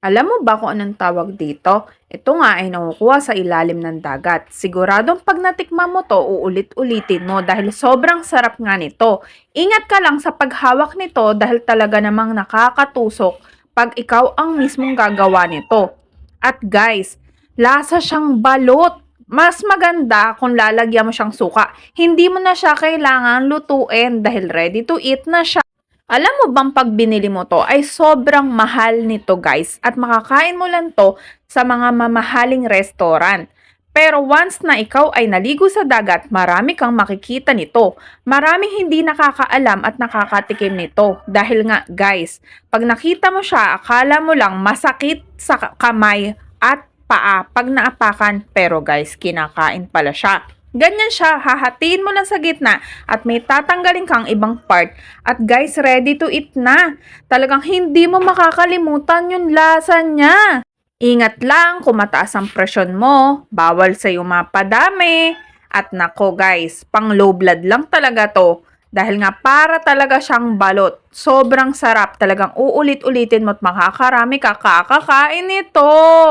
Alam mo ba kung anong tawag dito? Ito nga ay nakukuha sa ilalim ng dagat. Siguradong pag natikman mo to, uulit-ulitin mo dahil sobrang sarap nga nito. Ingat ka lang sa paghawak nito dahil talaga namang nakakatusok pag ikaw ang mismong gagawa nito. At guys, lasa siyang balot. Mas maganda kung lalagyan mo siyang suka. Hindi mo na siya kailangan lutuin dahil ready to eat na siya. Alam mo bang pag binili mo to ay sobrang mahal nito guys at makakain mo lang to sa mga mamahaling restaurant. Pero once na ikaw ay naligo sa dagat, marami kang makikita nito. Maraming hindi nakakaalam at nakakatikim nito. Dahil nga guys, pag nakita mo siya, akala mo lang masakit sa kamay at paa pag naapakan. Pero guys, kinakain pala siya. Ganyan siya, hahatiin mo lang sa gitna at may tatanggalin kang ibang part. At guys, ready to eat na. Talagang hindi mo makakalimutan yung lasa niya. Ingat lang kung mataas ang presyon mo, bawal sa iyo mapadami. At nako guys, pang low blood lang talaga to. Dahil nga para talaga siyang balot. Sobrang sarap, talagang uulit-ulitin mo at makakarami ka kakakain nito.